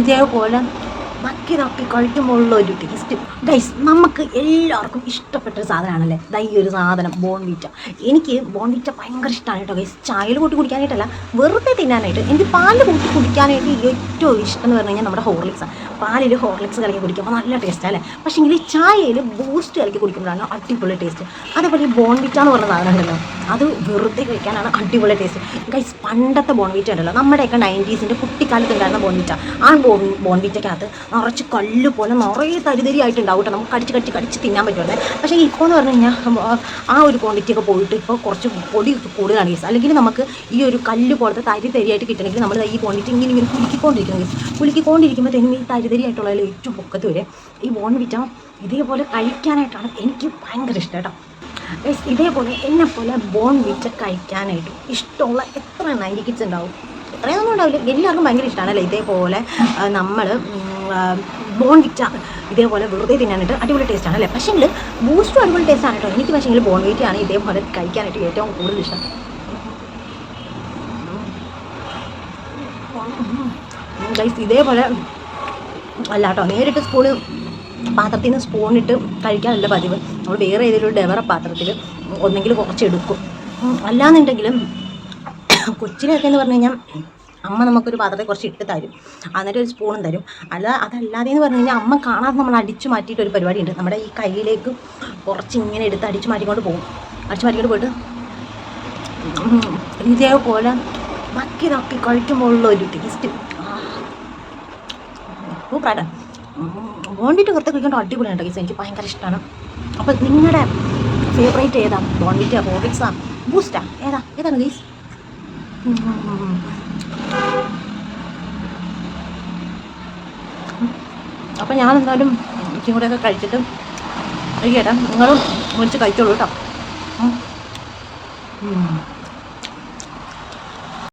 ഇതേപോലെ നക്കി നക്കി കഴിക്കുമ്പോഴുള്ള ഒരു ടേസ്റ്റ്. ഗൈസ്, നമുക്ക് എല്ലാവർക്കും ഇഷ്ടപ്പെട്ടൊരു സാധനമാണല്ലേ ഈ ഒരു സാധനം, ബോൺവിറ്റ. എനിക്ക് ബോൺവിറ്റ ഭയങ്കര ഇഷ്ടമാണ് കേട്ടോ ഗൈസ്. ചായയിൽ കൂട്ടി കുടിക്കാനായിട്ടല്ല, വെറുതെ തിന്നാനായിട്ട്. എനിക്ക് പാലിൽ കൂട്ടി കുടിക്കാനായിട്ട് ഏറ്റവും ഇഷ്ടം എന്ന് പറഞ്ഞു കഴിഞ്ഞാൽ നമ്മുടെ ഹോർലിക്സാണ്. പാലിൽ ഹോർലിക്സ് കലക്കി കുടിക്കുമ്പോൾ നല്ല ടേസ്റ്റ് അല്ലേ. പക്ഷേ എങ്കിൽ ചായയിൽ ബൂസ്റ്റ് കലക്കി കുടിക്കുമ്പോഴാണ് അടിപൊളി ടേസ്റ്റ്. അതേപോലെ ഈ ബോൺവിറ്റ എന്ന് പറഞ്ഞ സാധനം ഉണ്ടല്ലോ, അത് വെറുതെ കഴിക്കാനാണ് അടിപൊളി ടേസ്റ്റ്. ഗൈസ്, പണ്ടത്തെ ബോൺവിറ്റ ഉണ്ടല്ലോ, നമ്മുടെയൊക്കെ 90s കുട്ടിക്കാലത്ത് ഉണ്ടായിരുന്ന ബോൺവിറ്റ, ആ ബോൺവിറ്റയ്ക്കകത്ത് നിറച്ച് കല്ല് പോലെ നിറയെ തരിതരിയായിട്ടുണ്ടാവും കേട്ടോ. നമുക്ക് കടിച്ച് തിന്നാൻ പറ്റുമല്ലേ. പക്ഷേ ഇപ്പോൾ എന്ന് പറഞ്ഞു കഴിഞ്ഞാൽ ആ ഒരു ക്വാണ്ടിറ്റിയൊക്കെ പോയിട്ട് ഇപ്പോൾ കുറച്ച് പൊടി കൂടുതലാണ് ഗൈസ്. അല്ലെങ്കിൽ നമുക്ക് ഈ ഒരു കല്ല് പോലത്തെ തരിയായിട്ട് കിട്ടണമെങ്കിൽ നമ്മൾ ഈ ക്വാണ്ടിറ്റി ഇങ്ങനെ കുലുക്കിക്കൊണ്ടിരിക്കണം ഗൈസ്. കുലുക്കിക്കൊണ്ടിരിക്കുമ്പോഴത്തേനും ഈ തരിതരിയായിട്ടുള്ളതിൽ ഏറ്റവും പൊക്കത്ത് വരെ ഈ ബോൺവിറ്റ ഇതേപോലെ കഴിക്കാനായിട്ടാണ് എനിക്ക് ഭയങ്കര ഇഷ്ടം കേട്ടോ ഗൈസ്. ഇതേപോലെ എന്നെപ്പോലെ ബോൺവിറ്റ കഴിക്കാനായിട്ട് ഇഷ്ടമുള്ള എത്ര 90 കിഡ്സ് ഉണ്ടാവും? എത്രയൊന്നും ഉണ്ടാവില്ല, എല്ലാവർക്കും ഭയങ്കര ഇഷ്ടമാണല്ലേ ഇതേപോലെ നമ്മൾ ബോൺവിറ്റ ഇതേപോലെ വെറുതെ തിന്നാനായിട്ട് അടിപൊളി ടേസ്റ്റാണ് അല്ലേ. പക്ഷേങ്കിൽ ബൂസ്റ്റും അടിപൊളി ടേസ്റ്റാണ് കേട്ടോ. എനിക്ക് പക്ഷേങ്കിൽ ബോൺവിറ്റയാണ് ഇതേപോലെ കഴിക്കാനായിട്ട് ഏറ്റവും കൂടുതൽ ഇഷ്ടം. ഗൈസ്, ഇതേപോലെ അല്ല കേട്ടോ, നേരിട്ട് പാത്രത്തിൽ നിന്ന് സ്പൂണിട്ട് കഴിക്കാനല്ല പതിവ്. നമ്മൾ വേറെ ഏതെങ്കിലും ഡെവറ പാത്രത്തിൽ ഒന്നെങ്കിൽ കുറച്ചെടുക്കും. അല്ലാന്നുണ്ടെങ്കിലും കൊച്ചിലൊക്കെ എന്ന് പറഞ്ഞു കഴിഞ്ഞാൽ അമ്മ നമുക്കൊരു പാത്രത്തിൽ കുറച്ച് ഇട്ട് തരും, എന്നിട്ട് ഒരു സ്പൂണും തരും. അതല്ലാതെ എന്ന് പറഞ്ഞു കഴിഞ്ഞാൽ അമ്മ കാണാതെ നമ്മൾ അടിച്ചു മാറ്റിയിട്ട് ഒരു പരിപാടിയുണ്ട്. നമ്മുടെ ഈ കയ്യിലേക്ക് കുറച്ച് ഇങ്ങനെ എടുത്ത് അടിച്ചു മാറ്റിക്കൊണ്ട് പോകും. അടിച്ചു മാറ്റിക്കൊണ്ട് പോയിട്ട് ഇതേപോലെ നക്കി നക്കി കഴിക്കുമ്പോഴുള്ള ഒരു ടേസ്റ്റ് സൂപ്പറായിട്ട്. ബോൺവിറ്റ പുറത്ത് കഴിക്കേണ്ട അടിപൊളിയാണ് ഗൈസ്. എനിക്ക് ഭയങ്കര ഇഷ്ടമാണ്. അപ്പോൾ നിങ്ങളുടെ ഫേവറേറ്റ് ഏതാ? ബോൺവിറ്റ, ഹോർലിക്സാ, ബൂസ്റ്റാ, ഏതാണ് ഗൈസ്? അപ്പോൾ ഞാൻ എന്തായാലും ഇച്ചിരി കൂടെയൊക്കെ കഴിച്ചിട്ട് കഴിക്കട്ടെ. നിങ്ങളും വിളിച്ച് കഴിച്ചോളൂ കേട്ടോ.